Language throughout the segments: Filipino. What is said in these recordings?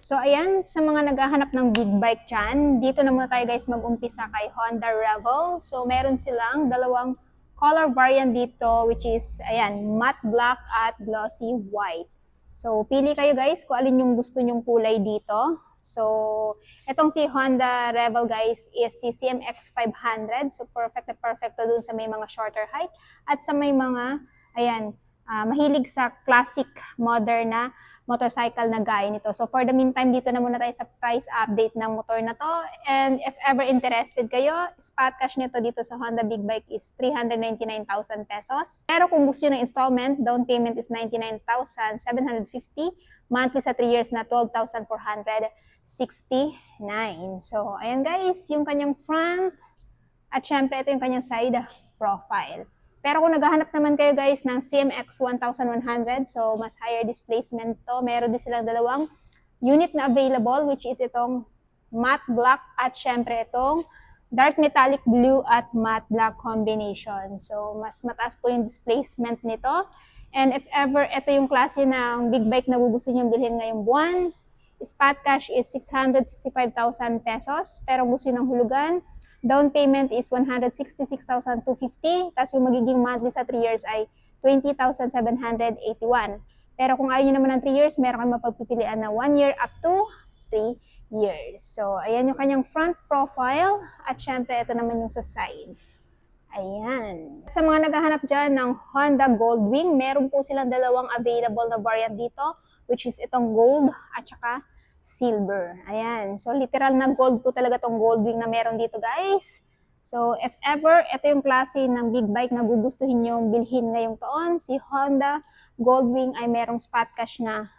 So ayan, sa mga naghahanap ng big bike dyan, dito na muna tayo guys mag-umpisa kay Honda Revel. So meron silang dalawang color variant dito, which is ayan, matte black at glossy white. So pili kayo guys kung alin yung gusto nyong kulay dito. So etong si Honda Revel guys is si CMX 500. So perfect na perfect to dun sa may mga shorter height at sa may mga ayan, mahilig sa classic modern na motorcycle na gaya nito. So for the meantime, dito na muna tayo sa price update ng motor na to. And if ever interested kayo, spot cash nito dito sa Honda Big Bike is 399,000 pesos. Pero kung gusto nyo ng installment, down payment is 99,750. Monthly sa 3 years na 12,469. So ayan guys, yung kanyang front. At syempre ito yung kanyang side profile. Pero kung naghahanap naman kayo guys ng CMX 1100, so mas higher displacement to, meron din silang dalawang unit na available, which is itong matte black at syempre itong dark metallic blue at matte black combination. So mas mataas po yung displacement nito. And if ever ito yung klase ng big bike na gusto nyo bilhin ngayong buwan, spot cash is 665,000 pesos. Pero gusto nyo ng hulugan, down payment is 166,250. Tapos yung magiging monthly sa 3 years ay 20,781. Pero kung ayaw nyo naman ng 3 years, meron kayong mapagpipilian na 1 year up to 3 years. So, ayan yung kanyang front profile. At syempre, ito naman yung sa side. Ayan. Sa mga naghahanap dyan ng Honda Goldwing, meron po silang dalawang available na variant dito, which is itong gold at saka silver. Ayan. So, literal na gold po talaga tong Goldwing na meron dito, guys. So, if ever, ito yung klase ng big bike na gugustuhin nyo bilhin ngayong taon, si Honda Goldwing ay merong spot cash na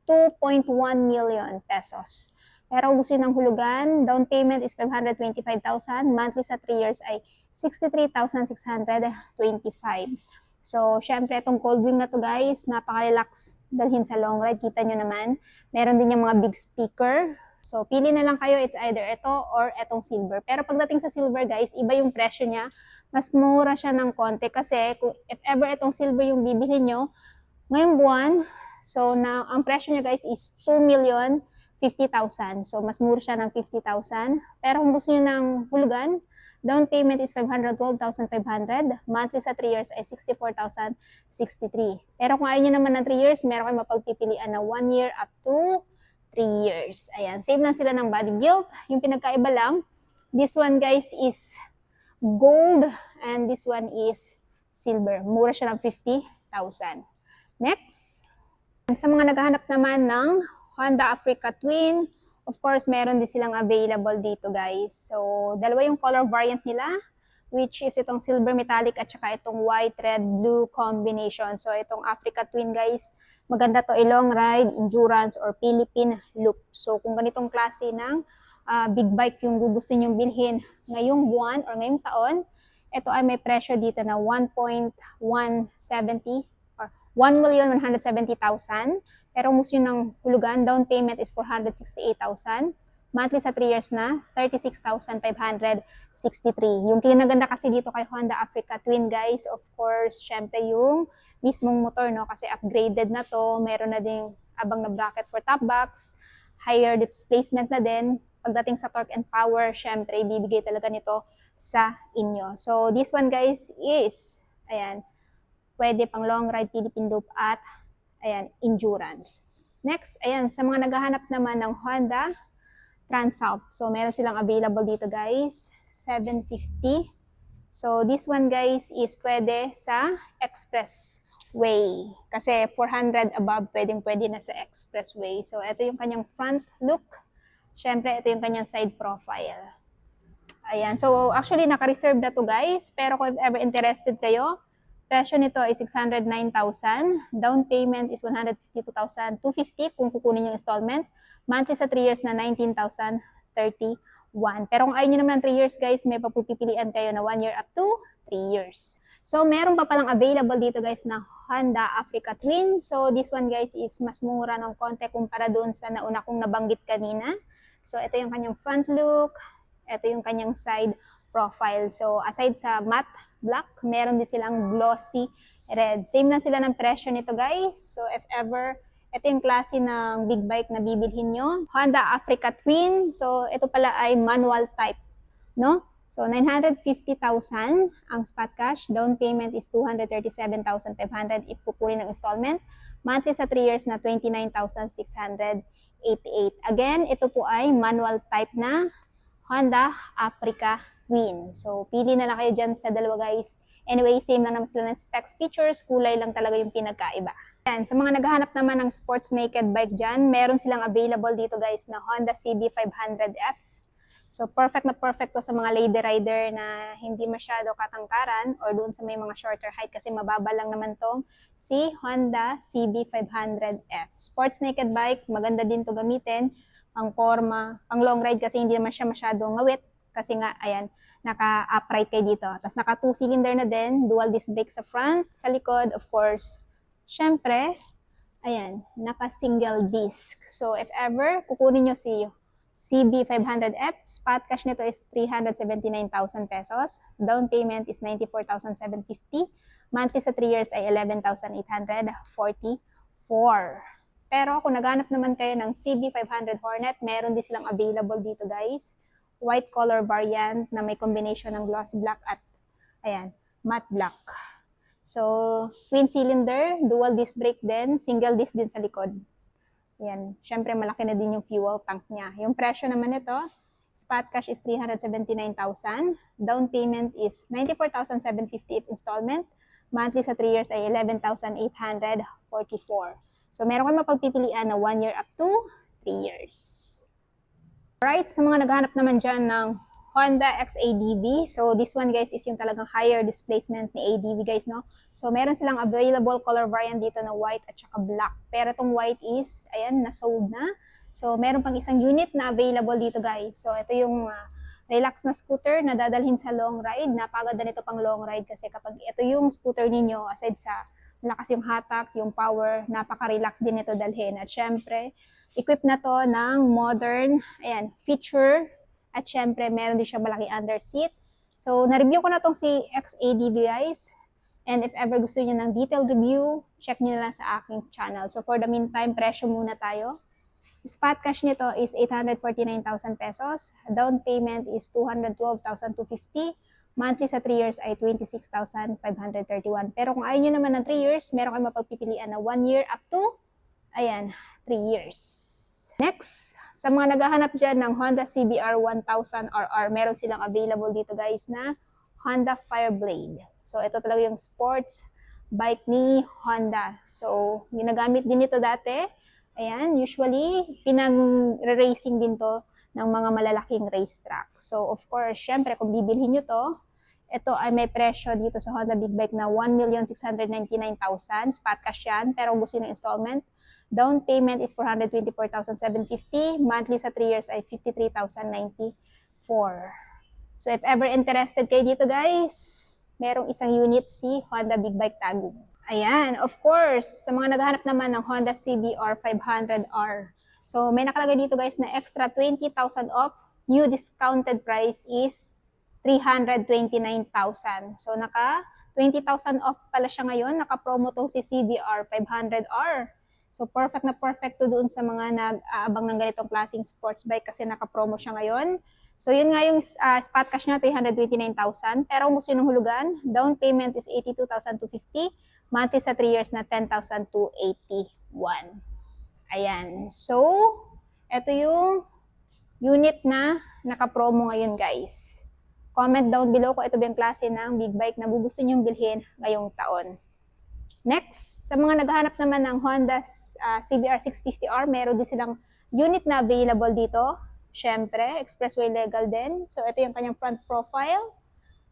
2.1 million pesos. Pero gusto nyo ng hulugan, down payment is 525,000, monthly sa 3 years ay 63,625. So, syempre, itong Goldwing na to guys, napaka-relax dalhin sa long ride. Kita nyo naman. Meron din yung mga big speaker. So, pili na lang kayo. It's either ito or itong silver. Pero pagdating sa silver guys, iba yung presyo niya. Mas mura siya ng konti. Kasi if ever itong silver yung bibili nyo, ngayong buwan, so ang presyo niya guys is 2,050,000. So, mas mura siya ng 50,000. Pero kung gusto nyo ng hulugan, down payment is 512,500. Monthly sa 3 years ay 64,063. Pero kung ayaw nyo naman ng 3 years, meron kayong mapagpipilian na 1 year up to 3 years. Ayan, same lang sila ng body build. Yung pinagkaiba lang, this one guys is gold and this one is silver. Mura siya ng 50,000. Next. Sa mga naghahanap naman ng Honda Africa Twin, of course, meron din silang available dito, guys. So, dalawa yung color variant nila, which is itong silver metallic at saka itong white, red, blue combination. So, itong Africa Twin, guys, maganda to long ride, endurance, or Philippine loop. So, kung ganitong klase ng big bike yung gusto nyong bilhin ngayong buwan or ngayong taon, ito ay may presyo dito na 1.170 or 1,170,000. Pero gusto nyo ng hulugan, down payment is 468,000. Monthly sa 3 years na, 36,563. Yung kinaganda kasi dito kay Honda Africa Twin, guys, of course, syempre yung mismong motor, no? Kasi upgraded na to, meron na ding abang na bracket for top box, higher displacement na din. Pagdating sa torque and power, syempre, ibibigay talaga nito sa inyo. So, this one, guys, is, ayan, pwede pang long ride, Philippine loop, at ayan, endurance. Next, ayan, sa mga naghahanap naman ng Honda Transalp. So, meron silang available dito guys, 750. So, this one guys is pwede sa expressway. Kasi 400 above, pwede na sa expressway. So, ito yung kanyang front look. Syempre, ito yung kanyang side profile. Ayan. So, actually, naka-reserve na to guys. Pero kung ever interested kayo, presyo nito is 609,000. Down payment is 152,250 kung kukunin yung installment. Monthly sa 3 years na 19,031. Pero kung ayaw nyo naman ng 3 years guys, may papupipilian kayo na 1 year up to 3 years. So, meron pa palang available dito guys na Honda Africa Twin. So, this one guys is mas mura ng konti kumpara doon sa nauna kong nabanggit kanina. So, ito yung kanyang front look. Ito yung kanyang side profile. So, aside sa matte black, meron din silang glossy red. Same na sila ng presyo nito guys. So, if ever, ito yung klase ng big bike na bibilhin nyo. Honda Africa Twin. So, ito pala ay manual type. No? So, 950,000 ang spot cash. Down payment is 237,500 if kukunin ng installment. Monthly sa 3 years na 29,688. Again, ito po ay manual type na Honda Africa Twin. So, pili na lang kayo dyan sa dalawa guys. Anyway, same lang naman sila ng specs, features, kulay lang talaga yung pinagkaiba. Yan, sa mga naghahanap naman ng sports naked bike dyan, meron silang available dito guys na Honda CB500F. So, perfect na perfect to sa mga lady rider na hindi masyado katangkaran or doon sa may mga shorter height kasi mababa lang naman tong si Honda CB500F. Sports naked bike, maganda din to gamitin. Pang forma, pang long ride kasi hindi naman siya masyadong ngawit kasi nga, ayan, naka-upright kayo dito. Tapos naka 2-cylinder na din, dual disc brake sa front, sa likod, of course. Syempre, ayan, naka-single disc. So, if ever, kukunin nyo si CB500F, spot cash nito is 379,000 pesos. Down payment is 94,750. Monthly sa 3 years ay 11,844. Pero kung naghanap naman kayo ng CB500 Hornet, meron din silang available dito guys. White color variant na may combination ng glossy black at ayan, matte black. So, twin cylinder, dual disc brake din, single disc din sa likod. Ayan, syempre malaki na din yung fuel tank niya. Yung presyo naman nito, spot cash is 379,000. Down payment is 94,750 if installment. Monthly sa 3 years ay 11,844. So, meron kayong mapagpipilian na 1 year up to 3 years. Alright, sa mga naghahanap naman dyan ng Honda XADV. So, this one guys is yung talagang higher displacement ni ADV guys, no? So, meron silang available color variant dito na white at saka black. Pero itong white is, ayan, na-sold na. So, meron pang isang unit na available dito guys. So, ito yung relax na scooter na dadalhin sa long ride. Napaganda nito pang long ride kasi kapag ito yung scooter ninyo, aside sa malakas yung hatak, yung power, napaka-relax din ito dalhin. At syempre, equipped na to ng modern, ayan, feature. At syempre, meron din siya malaki under seat. So, na-review ko na tong si XADV guys. And if ever gusto niyo ng detailed review, check niyo na lang sa aking channel. So, for the meantime, presyo muna tayo. Spot cash nito is 849,000 pesos. Down payment is 212,250. Monthly sa 3 years ay 26,531. Pero kung ayaw nyo naman ng 3 years, meron kayo mapagpipilian na 1 year up to, ayan, 3 years. Next, sa mga naghahanap dyan ng Honda CBR 1000RR, meron silang available dito guys na Honda Fireblade. So, ito talaga yung sports bike ni Honda. So, ginagamit din ito dati. Ayan, usually, pinag-racing din to ng mga malalaking racetrack. So, of course, syempre, kung bibilhin nyo to, ito ay may presyo dito sa Honda Big Bike na 1,699,000. Spot cash yan, pero kung gusto nyo ng installment, down payment is 424,750. Monthly sa 3 years ay 53,094. So, if ever interested kayo dito, guys, merong isang unit si Honda Big Bike Tagum. Ayan, of course, sa mga naghahanap naman ng Honda CBR 500R. So, may nakalagay dito, guys, na extra 20,000 off. New discounted price is 329,000. So, naka 20,000 off pala siya ngayon. Naka-promo to si CBR 500R. So, perfect na perfect to doon sa mga nag-aabang ng ganitong klaseng sports bike kasi naka-promo siya ngayon. So, yun nga yung spot cash na 329,000. Pero kung gusto nyo hulugan, down payment is 82,250. Monthly sa 3 years na 10,281. Ayan. So, ito yung unit na naka-promo ngayon guys. Comment down below kung ito ba yung klase ng big bike na gusto nyong bilhin ngayong taon. Next, sa mga naghahanap naman ng Honda CBR 650R, meron din silang unit na available dito. Syempre, expressway legal din. So, ito yung kanyang front profile.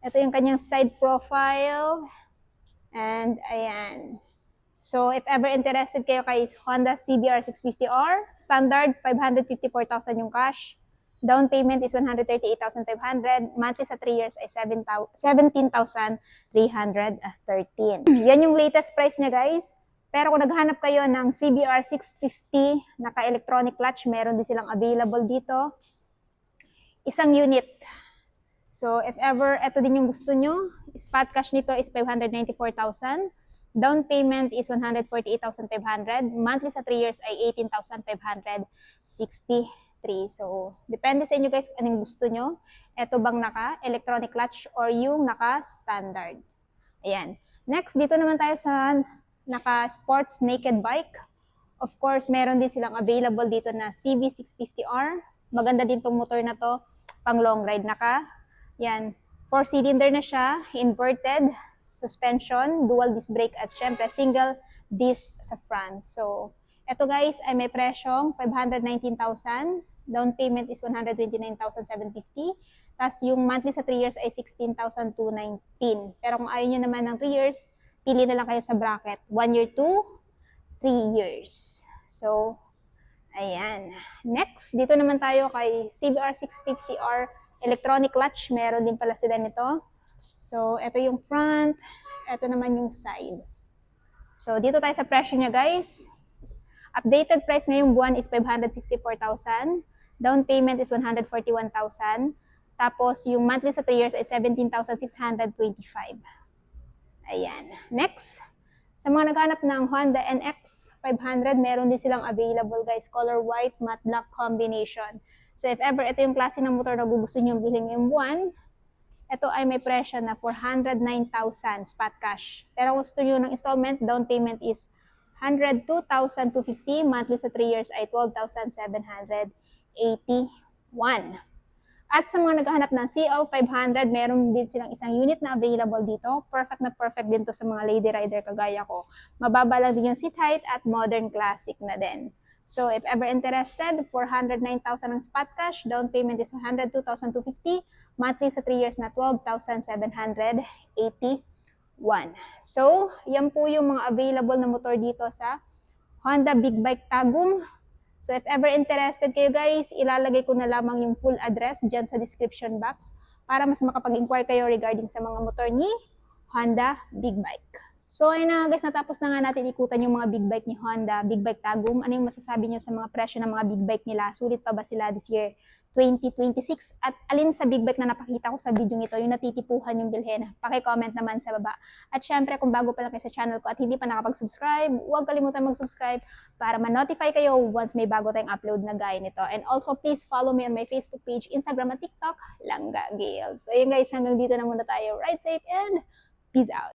Ito yung kanyang side profile. And, ayan. So, if ever interested kayo kay Honda CBR 650R, standard 554,000 yung cash. Down payment is 138,500. Monthly sa 3 years ay 17,313. Yan yung latest price niya guys. Pero kung naghanap kayo ng CBR 650 naka-electronic clutch, meron din silang available dito. Isang unit. So, if ever ito din yung gusto nyo, spot cash nito is 594,000. Down payment is 148,500. Monthly sa 3 years ay 18,563. So, depende sa inyo guys kung anong gusto nyo. Ito bang naka-electronic clutch or yung naka-standard. Ayan. Next, dito naman tayo sa naka-sports naked bike. Of course, meron din silang available dito na CB650R. Maganda din tong motor na to, pang long ride. Yan. 4-cylinder na siya, inverted suspension, dual disc brake at syempre single disc sa front. So, ito guys ay may presyong 519,000. Down payment is 129,750. Tapos yung monthly sa 3 years ay 16,219. Pero kung ayaw nyo naman ng 3 years, pili na lang kayo sa bracket. 1 year to 3 years. So, ayan. Next, dito naman tayo kay CBR 650R electronic clutch. Meron din pala sila nito. So, ito yung front. Ito naman yung side. So, dito tayo sa presyo niya guys. Updated price ngayong buwan is 564,000. Down payment is 141,000. Tapos, yung monthly sa 3 years ay 17,625. Ayan. Next, sa mga naghanap ng Honda NX 500, meron din silang available guys. Color white, matte black combination. So if ever ito yung klase ng motor na gusto nyo bilhin ngayong buwan, ito ay may presyo na 409,000 spot cash. Pero kung gusto nyo ng installment, down payment is 102,250. Monthly sa 3 years ay 12,781. At sa mga naghahanap ng CL500, meron din silang isang unit na available dito. Perfect na perfect din to sa mga lady rider kagaya ko. Mababa lang din yung seat height at modern classic na din. So if ever interested, 409,000 ang spot cash, down payment is 102,250, monthly sa 3 years na 12,781. So, yan po yung mga available na motor dito sa Honda Big Bike Tagum. So if ever interested kayo guys, ilalagay ko na lamang yung full address dyan sa description box para mas makapag-inquire kayo regarding sa mga motor ni Honda Big Bike. So ayun na guys, natapos na nga natin ikutan yung mga big bike ni Honda, Big Bike Tagum. Ano yung masasabi nyo sa mga presyo ng mga big bike nila? Sulit pa ba sila this year 2026? At alin sa big bike na napakita ko sa video ito yung natitipuhan yung bilhin? Paki-comment naman sa baba. At syempre kung bago pa lang kayo sa channel ko at hindi pa nakapag-subscribe, huwag kalimutan mag-subscribe para ma-notify kayo once may bago tayong upload na gaya nito. And also please follow me on my Facebook page, Instagram at TikTok, Langga Gales. So yun guys, hanggang dito na muna tayo. Ride safe and peace out!